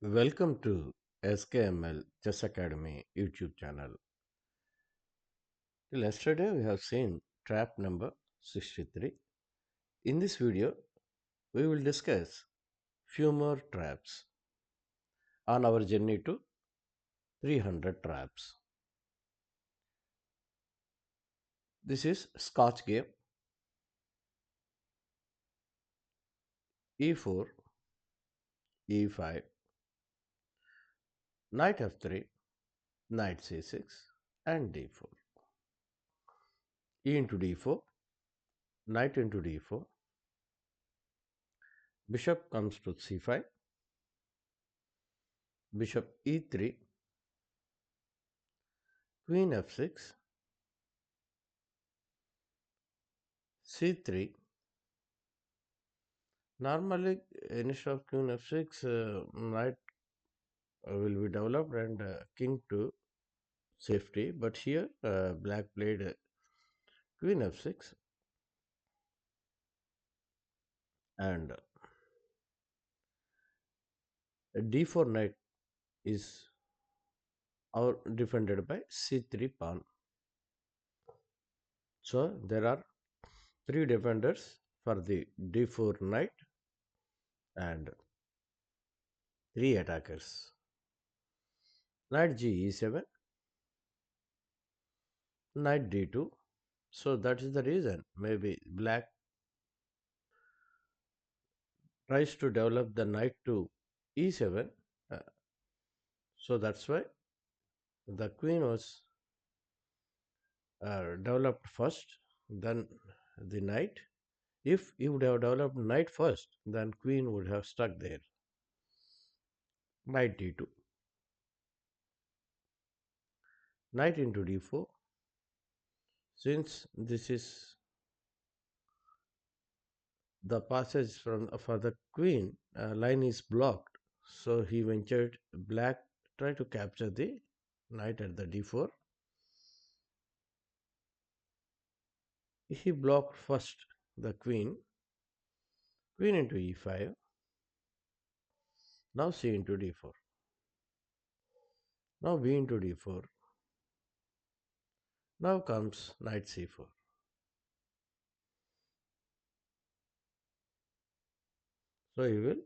Welcome to SKML Chess Academy YouTube channel. Till yesterday we have seen trap number 63. In this video we will discuss few more traps on our journey to 300 traps. This is scotch game. E4, E5, knight F3, knight C6 and D4. E into D4, knight into D4, bishop comes to C5, bishop E3, queen F6, C3. Normally, instead of queen f6, knight will be developed and king to safety. But here, black played queen f6 and d4 knight is defended by c3 pawn. So there are three defenders for the d4 knight and three attackers. Knight g e7, knight d2. So that is the reason maybe black tries to develop the knight to e7. Uh, so that's why the queen was developed first, then the knight. If you would have developed knight first, then queen would have stuck there. Knight d2, knight into d4. Since this is the passage from for the queen, line is blocked, so he ventured black try to capture the knight at the d4. He blocked first the queen, queen into e5. Now c into d4. Now b into d4. Now comes knight c4. So he will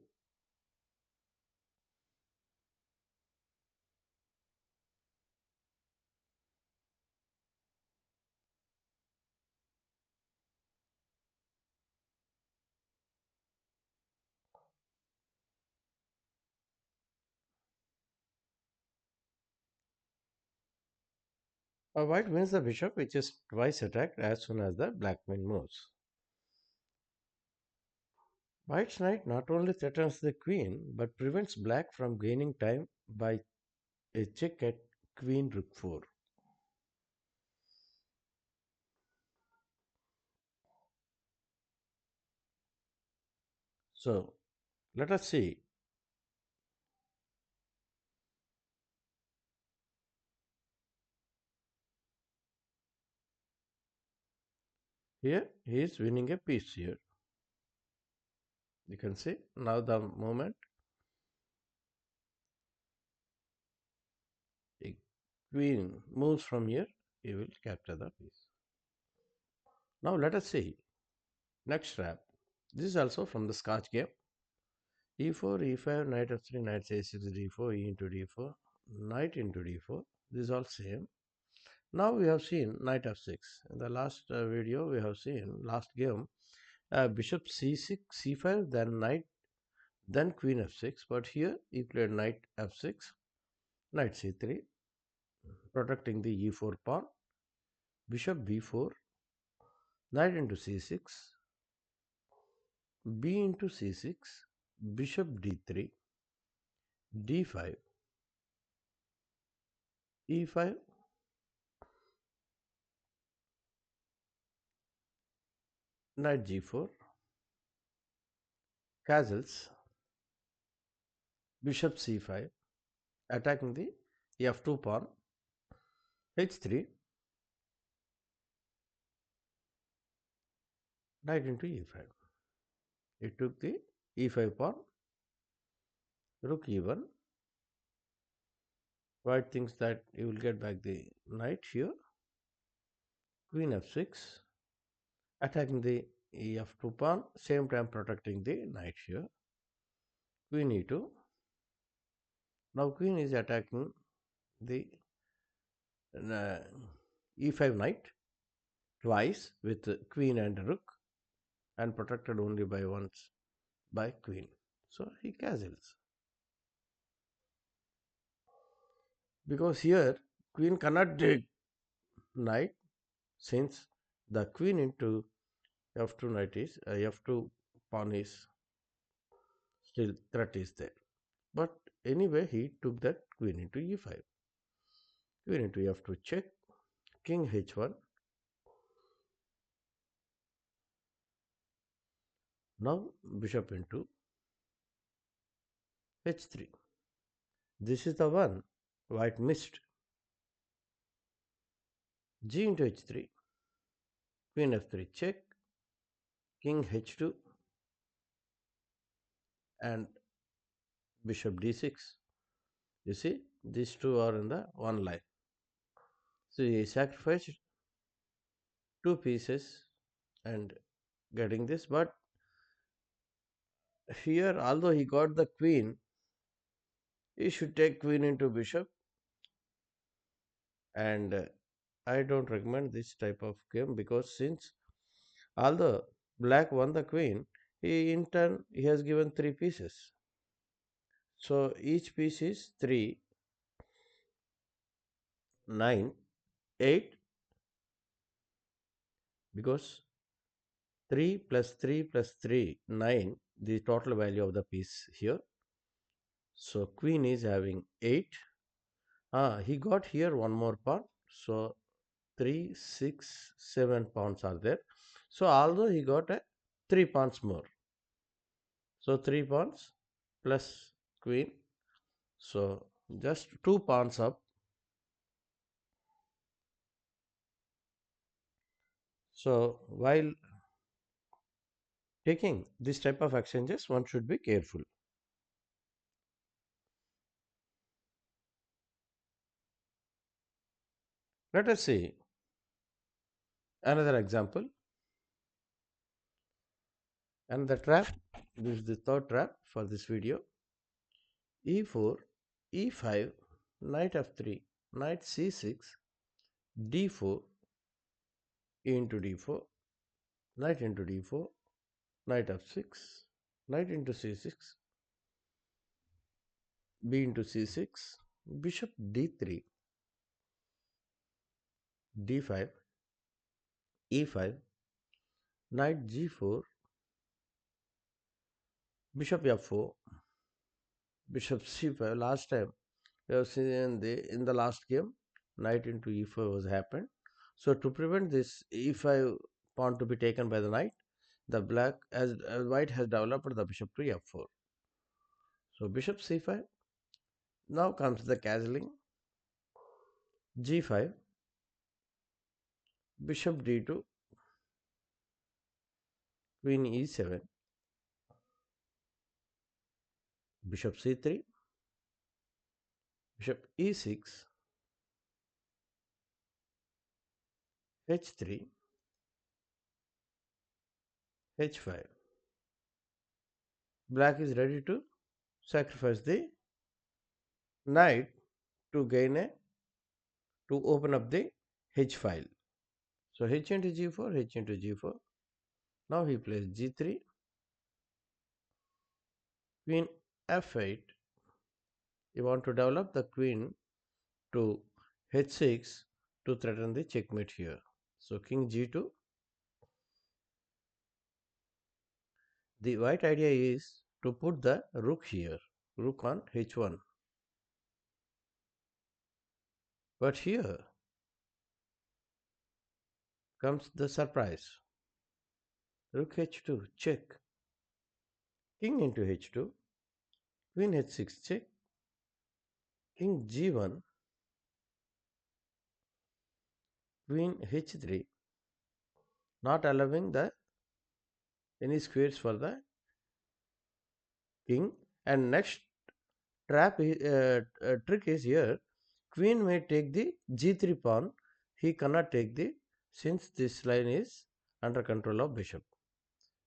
white wins the bishop, which is twice attacked as soon as the black queen moves. White's knight not only threatens the queen but prevents black from gaining time by a check at queen rook 4. So let us see. Here he is winning a piece here. You can see now the moment a queen moves from here, he will capture the piece. Now let us see next trap. This is also from the Scotch game. e4, e5, knight f3, knight c6, d4, e into d4, knight into d4. This is all same. Now we have seen knight f6. In the last video, we have seen last game bishop c6, c5, then knight, then queen f6. But here he played knight f6, knight c3, protecting the e4 pawn, bishop b4, knight into c6, b into c6, bishop d3, d5, e5, knight g4, castles, bishop c5, attacking the f2 pawn, h3, knight into e5. It took the e5 pawn, rook e1, White thinks that he will get back the knight here. Queen f6, attacking the f2 pawn, same time protecting the knight here. Queen e2. Now queen is attacking the uh, e5 knight twice with queen and rook, and protected only by once by queen. So he castles because here queen cannot take knight, since the queen into f2 knight is f2 pawn is still threat is there. But anyway, he took that queen into e5. Queen into f2 check, king h1. Now bishop into h3. This is the one white missed. G into h3, queen f3 check, king h2, and bishop d6. You see, these two are in the one line. So he sacrificed two pieces and getting this, but here, although he got the queen, he should take queen into bishop, and I don't recommend this type of game, because since although black won the queen, he in turn he has given three pieces. So each piece is 3, 9, 8, because 3 plus 3 plus 3, 9, the total value of the piece here. So queen is having 8. He got here one more pawn. So 3, 6, 7 pawns are there. So although he got a 3 pawns more. So 3 pawns plus queen. So just 2 pawns up. So while taking this type of exchanges, one should be careful. Let us see another example. And the trap, this is the third trap for this video. e4, e5, knight f3, knight c6, d4, e into d4, knight into d4, knight f6, knight into c6, b into c6, bishop d3, d5, e5, knight g4, bishop f4, bishop c5. Last time we have seen in the last game, knight into e4 was happened. So to prevent this e5 pawn to be taken by the knight, the black as white has developed the bishop to f4. So bishop c5. Now comes the castling. g5, bishop d2, queen e7, bishop c3, bishop e6, h3, h5. Black is ready to sacrifice the knight to gain a to open up the h file. So h into g4, h into g4. Now he plays g3, queen f8. You want to develop the queen to h6 to threaten the checkmate here. So king g2. The white idea is to put the rook here, rook on h1. But here comes the surprise. Rook h2, check. King into h2, queen h6 check, king g1, queen h3, not allowing the any squares for the king. And next trick is here. Queen may take the g3 pawn. He cannot take the, since this line is under control of bishop.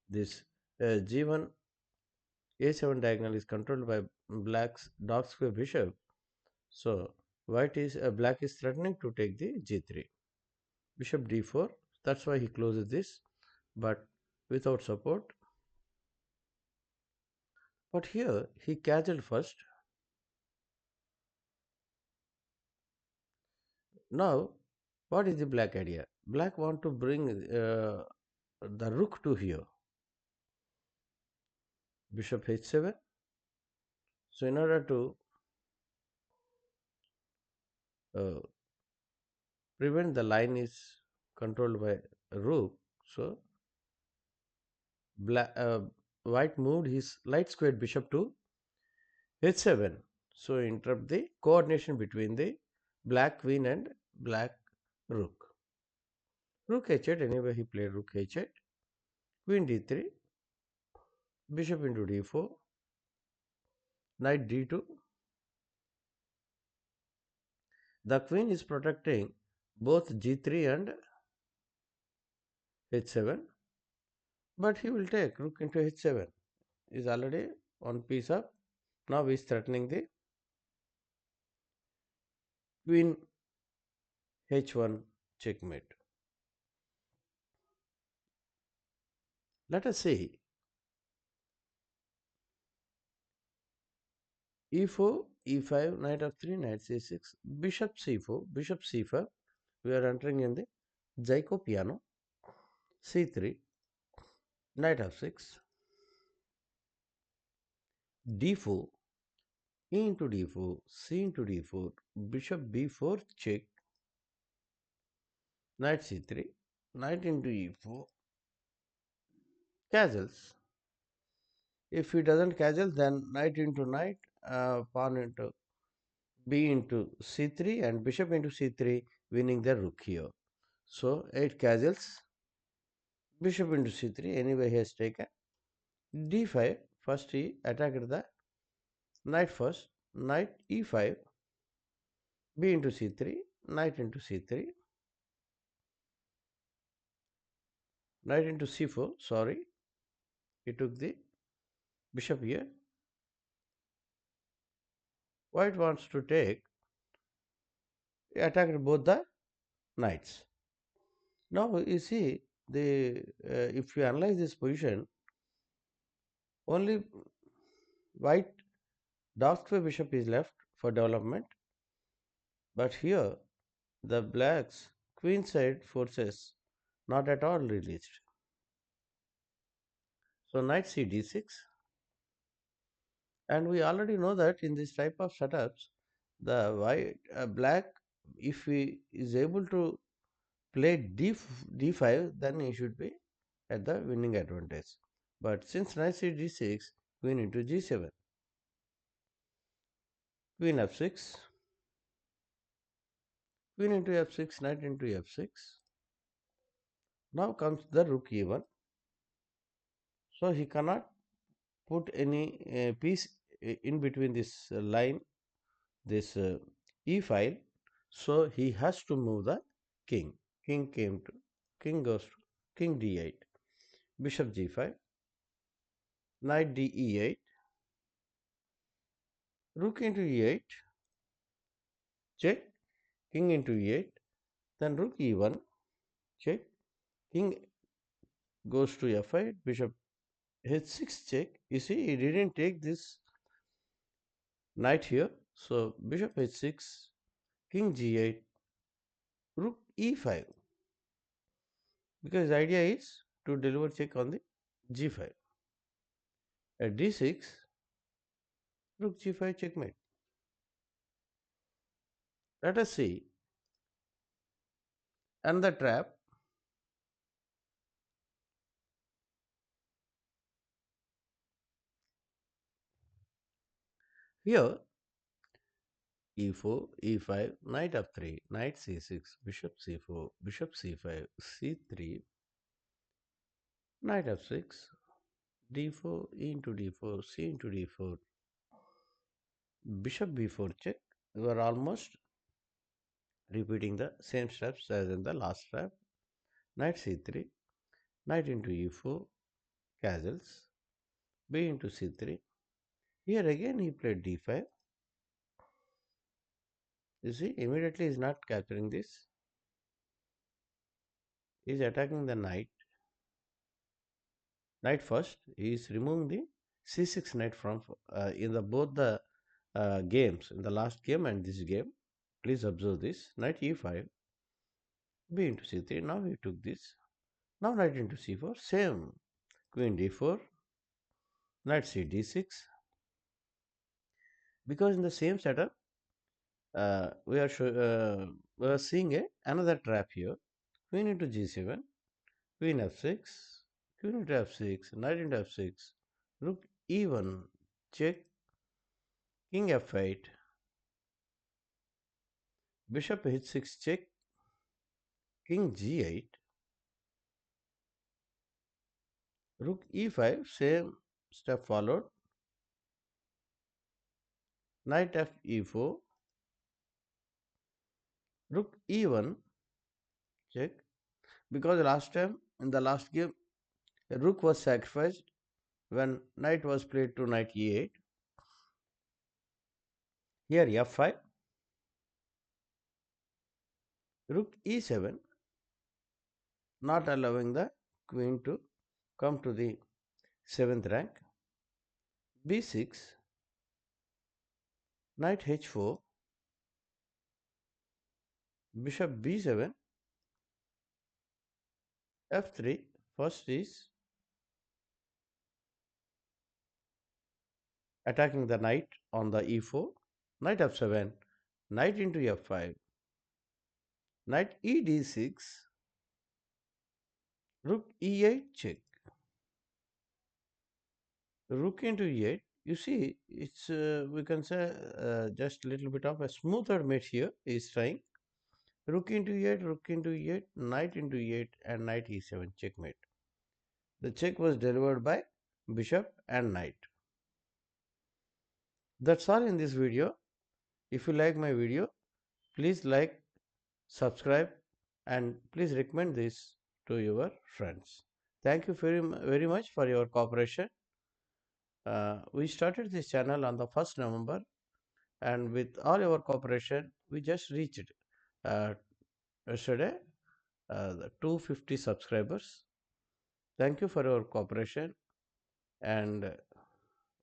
This g1 a7 diagonal is controlled by black's dark square bishop. So black is threatening to take the g3. Bishop d4. That's why he closes this, but without support. But here he castled first. Now, what is the black idea? Black want to bring the rook to here. Bishop h7. So in order to uh, prevent the line is controlled by rook, so black white moved his light squared bishop to h7. So interrupt the coordination between the black queen and black rook. Rook h8. Anyway, he played rook h8. Queen d3. Bishop into d4. Knight d2. The queen is protecting both g3 and h7, but he will take rook into h7. Is already one piece up. Now he is threatening the queen h1 checkmate. Let us see e4, e5, knight f3, knight c6, bishop c4, bishop c5. We are entering in the Guicopiano. c3, knight f6, d4, e into d4, c into d4, bishop b4 check, knight c3, knight into e4, castles. If he doesn't castle, then knight into knight, pawn into b into c3 and bishop into c3, winning the rook here. So 8 castles, bishop into c3. Anyway, he has taken d5. First he attacked the knight first, knight e5, b into c3, knight into c3, knight into c4. Sorry, he took the bishop here. White wants to take, he attacked both the knights. Now you see, the if you analyze this position, only white dark square bishop is left for development, but here the black's queen side forces not at all released. So knight c d6, and we already know that in this type of setups, the white black, if he is able to play d5, then he should be at the winning advantage. But since knight c d6, queen into g7, queen f6, queen into f6, knight into f6. Now comes the rook e1. So he cannot put any piece in between this line, this e file. So he has to move the king. King goes to king d8, bishop g5, knight d e8, rook into e8, check, king into e8, then rook e1, check, king goes to f8, bishop h6 check. You see, he didn't take this knight here. So bishop h6, king g8, rook e5. Because the idea is to deliver check on the g5. At d6, rook g5 checkmate. Let us see another trap. Here e4, e5, knight f3, knight c6, bishop c4, bishop c5, c3, knight f6, d4, e into d4, c into d4, bishop b4 check. You are almost repeating the same steps as in the last step. Knight c3, knight into e4, castles, b into c3. Here again he played d5. You see, immediately he is not capturing this. He is attacking the knight. Knight first. He is removing the c6 knight from in the both the games, in the last game and this game. Please observe this. Knight e5, b into c3. Now he took this. Now knight into c4. Same. Queen d4. Knight c d6. Because in the same setup, we are seeing another trap here. Queen into g7. Queen f6. Queen into f6. Knight into f6. Rook e1. Check. King f8. Bishop h6 check. King g8. Rook e5. Same step followed. Knight f e4. Rook e1 check. Because last time in the last game, a rook was sacrificed when knight was played to knight e8. Here f5. Rook e7, not allowing the queen to come to the 7th rank. b6. Knight h4. Bishop b7. f3. First is attacking the knight on the e4. Knight f7. Knight into f5. Knight e d6. Rook e8 check. Rook into e8. You see, it's we can say just a little bit of a smoother mate here is trying. Rook into e8, rook into e8, knight into e8, and knight e7 checkmate. The check was delivered by bishop and knight. That's all in this video. If you like my video, please like, subscribe, and please recommend this to your friends. Thank you very much for your cooperation. We started this channel on the 1st November, and with all your cooperation, we just reached uh, yesterday the 250 subscribers. Thank you for your cooperation, and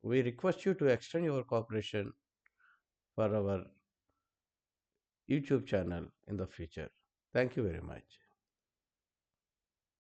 we request you to extend your cooperation for our YouTube channel in the future. Thank you very much.